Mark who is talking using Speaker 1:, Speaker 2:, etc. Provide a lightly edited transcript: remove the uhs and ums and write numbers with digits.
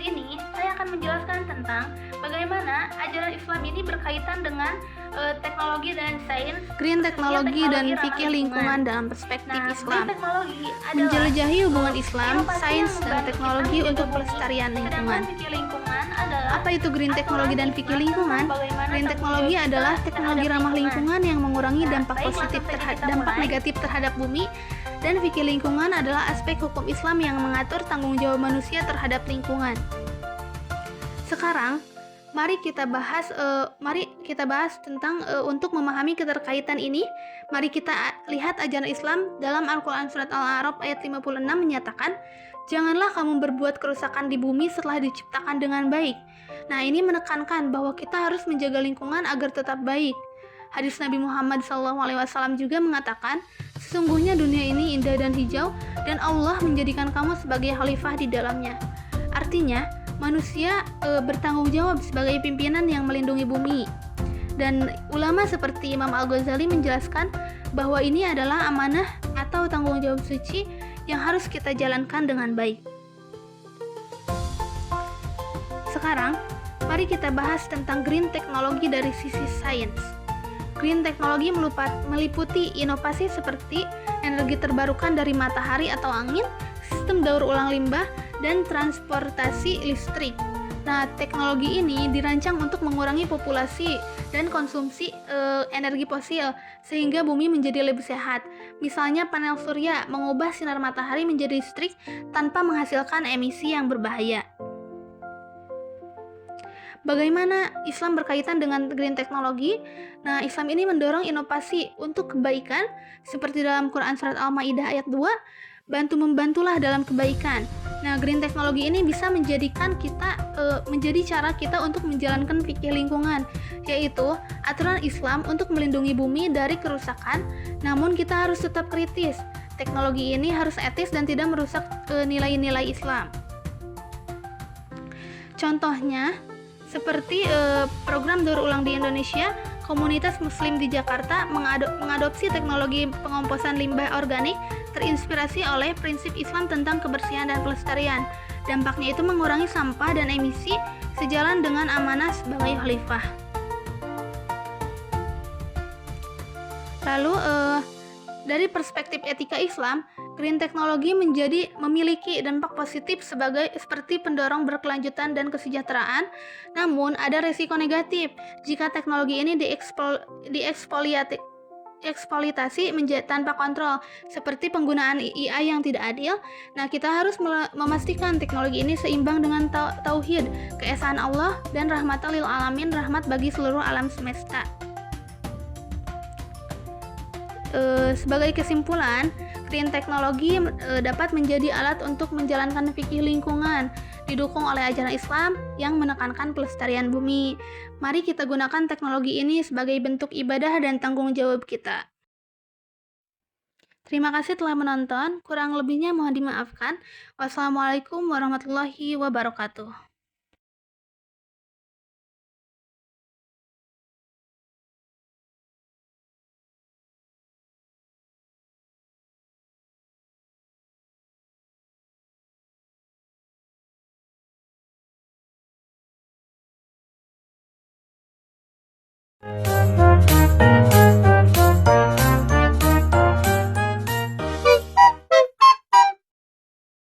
Speaker 1: ini, saya akan menjelaskan tentang bagaimana ajaran Islam ini berkaitan dengan teknologi dan sains,
Speaker 2: Green
Speaker 1: khususnya
Speaker 2: teknologi dan
Speaker 1: ramah
Speaker 2: fikih lingkungan dalam perspektif
Speaker 1: Nah,
Speaker 2: Islam.
Speaker 1: green teknologi adalah
Speaker 2: Menjelajahi hubungan Islam,
Speaker 1: inovasi
Speaker 2: sains,
Speaker 1: yang
Speaker 2: dan
Speaker 1: membantu
Speaker 2: teknologi
Speaker 1: kita
Speaker 2: untuk
Speaker 1: menjaga
Speaker 2: pelestarian
Speaker 1: bumi,
Speaker 2: lingkungan.
Speaker 1: sedangkan fikih lingkungan adalah
Speaker 2: Apa itu green teknologi dan fikih lingkungan? Green teknologi adalah teknologi ramah lingkungan yang mengurangi dampak positif dampak negatif terhadap bumi, dan fikih lingkungan adalah aspek hukum Islam yang mengatur tanggung jawab manusia terhadap lingkungan. Sekarang, mari kita bahas tentang untuk memahami keterkaitan ini. Mari kita lihat ajaran Islam dalam Al-Quran Surat Al-A'raf ayat 56 menyatakan, "Janganlah kamu berbuat kerusakan di bumi setelah diciptakan dengan baik." Nah, ini menekankan bahwa kita harus menjaga lingkungan agar tetap baik. Hadis Nabi Muhammad SAW juga mengatakan, "Sesungguhnya dunia ini indah dan hijau, dan Allah menjadikan kamu sebagai khalifah di dalamnya." Artinya, manusia bertanggung jawab sebagai pimpinan yang melindungi bumi. Dan ulama seperti Imam Al-Ghazali menjelaskan bahwa ini adalah amanah atau tanggung jawab suci yang harus kita jalankan dengan baik. Sekarang, mari kita bahas tentang green teknologi dari sisi sains. Green teknologi meliputi inovasi seperti energi terbarukan dari matahari atau angin, sistem daur ulang limbah, dan transportasi listrik. Nah, teknologi ini dirancang untuk mengurangi populasi dan konsumsi energi fosil sehingga bumi menjadi lebih sehat. Misalnya panel surya mengubah sinar matahari menjadi listrik tanpa menghasilkan emisi yang berbahaya. Bagaimana Islam berkaitan dengan green teknologi? Nah, Islam ini mendorong inovasi untuk kebaikan seperti dalam Quran Surat Al-Maidah ayat 2, membantulah dalam kebaikan. Nah, green teknologi ini bisa menjadi cara kita untuk menjalankan fikih lingkungan, yaitu aturan Islam untuk melindungi bumi dari kerusakan, namun kita harus tetap kritis. Teknologi ini harus etis dan tidak merusak nilai-nilai Islam. Contohnya, seperti program daur ulang di Indonesia, komunitas muslim di Jakarta mengadopsi teknologi pengomposan limbah organik terinspirasi oleh prinsip Islam tentang kebersihan dan pelestarian. Dampaknya itu mengurangi sampah dan emisi sejalan dengan amanah sebagai khalifah. Lalu, dari perspektif etika Islam, green teknologi memiliki dampak positif seperti pendorong berkelanjutan dan kesejahteraan. Namun, ada resiko negatif jika teknologi ini dieksploitasi tanpa kontrol, seperti penggunaan AI yang tidak adil. Nah, kita harus memastikan teknologi ini seimbang dengan tauhid, keesaan Allah, dan rahmatan lil alamin, rahmat bagi seluruh alam semesta. Sebagai kesimpulan, green teknologi dapat menjadi alat untuk menjalankan fikih lingkungan, didukung oleh ajaran Islam yang menekankan pelestarian bumi. Mari kita gunakan teknologi ini sebagai bentuk ibadah dan tanggung jawab kita. Terima kasih telah menonton, kurang lebihnya mohon dimaafkan. Wassalamualaikum warahmatullahi wabarakatuh.